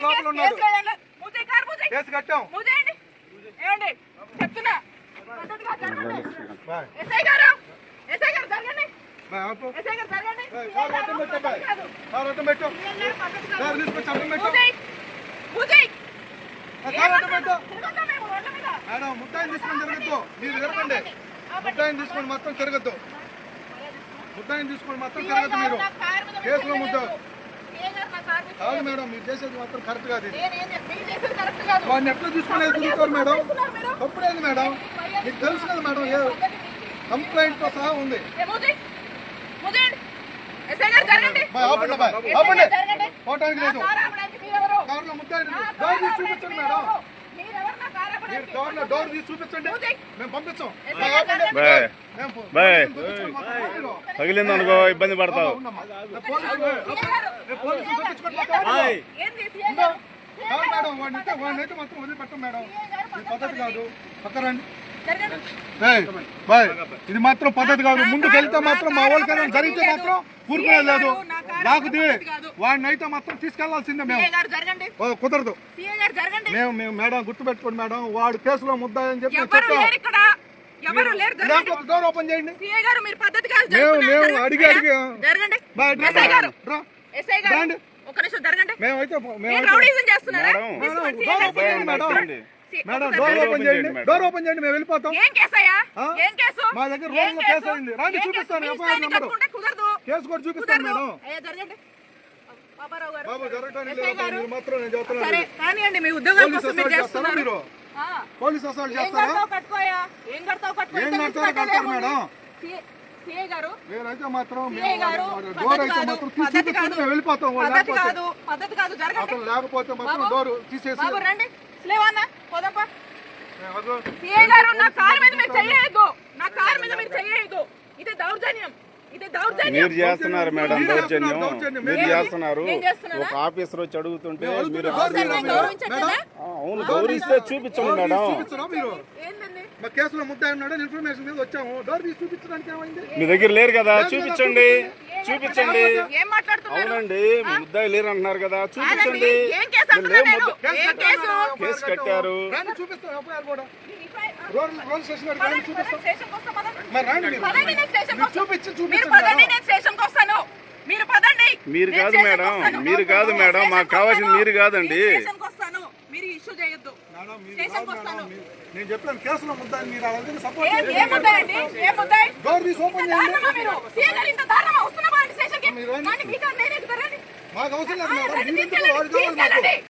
లోపల ఉన్నాడు. కేసు కట్టాం. చెప్తున్నా మేడం ముద్దాయిని తీసుకొని తిరగద్దు. మీరు తిరగండి. ముద్దాయిని తీసుకొని మొత్తం తిరగద్దు. ముద్దాయిని తీసుకొని మొత్తం తిరగద్దు. మీరు కేసులో ముద్ద కాదు మేడం. మీరు చేసేది మాత్రం కరెక్ట్ కాదు. వాడిని ఎట్లా తీసుకునేది తిరుగుతారు మేడం. తప్పుడేది మేడం. మీకు తెలుసు కదా మేడం. ఏ కంప్లైంట్ తో సహా ఉంది. పోవటానికి లేదు. కార్లో ముద్దాయిని డోర్ తీసి చూపించండి మేడం. మీరు డోర్ తీసి చూపించండి. మేము పంపిస్తాం. తగిలింది అనుకో ఇబ్బంది పడతావు. మేడం వాడినైతే మాత్రం వదిలిపెట్టం మేడం. ఇది పద్ధతి కాదు. పక్కరండి. ఇది మాత్రం పద్ధతి కాదు. ముందుకు వెళ్తే మాత్రం మా వాళ్ళకైనా జరిగితే మాత్రం ఊరుకునే లేదు. నాకు వాడినైతే మాత్రం తీసుకెళ్లాల్సిందే. మేము కుదరదు. మేము మేడం గుర్తుపెట్టుకోండి మేడం. వాడు కేసులో ముద్దాయని చెప్పి చెప్తాం. డోర్ ఓపెన్ చేయండి. మేము అడిగి మేమైతే మేడం డోర్ ఓపెన్ చేయండి. డోర్ ఓపెన్ చేయండి. మేము వెళ్ళిపోతాం. మా దగ్గర రోజులో కేసు అయింది. రాండి చూపిస్తాను. ఎఫ్ఐఆర్ నెంబర్ కేసు కూడా చూపిస్తాను మేడం. బాబు జరగటానికి మీరు మాత్రం నేను చెప్తున్నాను. మీరు పోలీస్ అసలు చేస్తారా? ఏం కడతారు మేడం? మీరైతే మాత్రం డోర్ అయితే మాత్రం చూపించుకుని మేము వెళ్ళిపోతాం. అతను లేకపోతే మాత్రం డోర్ తీసేసి మీరు చేస్తున్నారు మేడం దౌర్జన్యం. మీరు చేస్తున్నారు. ఒక ఆఫీసర్ వచ్చి అడుగుతుంటే మీరు అవును గౌరవిస్తే చూపించండి మేడం. కేసులో ముద్దాయి ఉన్నాడు ఇన్ఫర్మేషన్ మీద వచ్చాము. డోర్ తీసి చూపించడానికి ఏమైంది? మీ దగ్గర లేరు కదా చూపించండి. చూపించండి. అవునండి ముద్దాయి లేరు అంటున్నారు కదా చూపించండి. కేసు కట్టారు. చూపిస్తాం. ఎఫ్ఐఆర్ కూడా మీరు కాదు మేడం. మీరు కాదు మేడం. మాకు కావాల్సింది మీరు కాదండి. నేను చెప్పాను కేసులో ముద్దాయి. మీరు అలాగే సపోర్ట్ డోర్ తీసి ఓపెన్ చేయండి. మాకు అవసరం లేదు మేడం.